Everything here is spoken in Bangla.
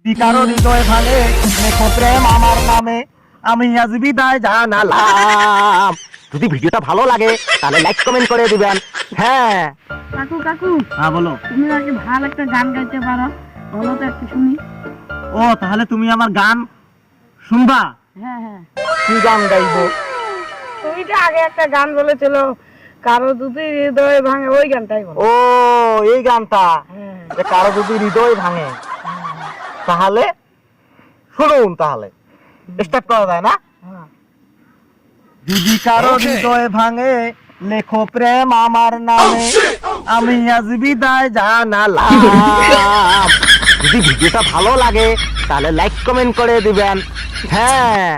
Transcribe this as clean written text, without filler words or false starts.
কারো হৃদয় ভাঙে লেখো প্রেম আমার নামে, আমি আজ বিদায় জানালাম। যদি ভিডিওটা ভালো লাগে তাহলে লাইক কমেন্ট করে দিবেন। হ্যাঁ কাকু কাকু, হ্যাঁ বলো। তুমি নাকি ভালো একটা গান গাইতে পারো, বলো তো একটু শুনি। ও তাহলে তুমি আমার গান শুনবা? হ্যাঁ হ্যাঁ, কি গান গাইবো? তুমি তো আগে একটা গান বলেছিল, কারো যদি হৃদয় ভাঙে, ওই গানটাই বলো। ও এই গানটা, হ্যাঁ যে কারো যদি হৃদয় ভাঙে, তাহলে শুনুন, তাহলে স্টার্ট করা যায় না? হ্যাঁ। যদি কারো হৃদয় ভাঙে লেখো প্রেম আমার নামে, আমি আজ বিদায় জানালাম। যদি ভিডিওটা ভালো লাগে তাহলে লাইক কমেন্ট করে দিবেন। হ্যাঁ।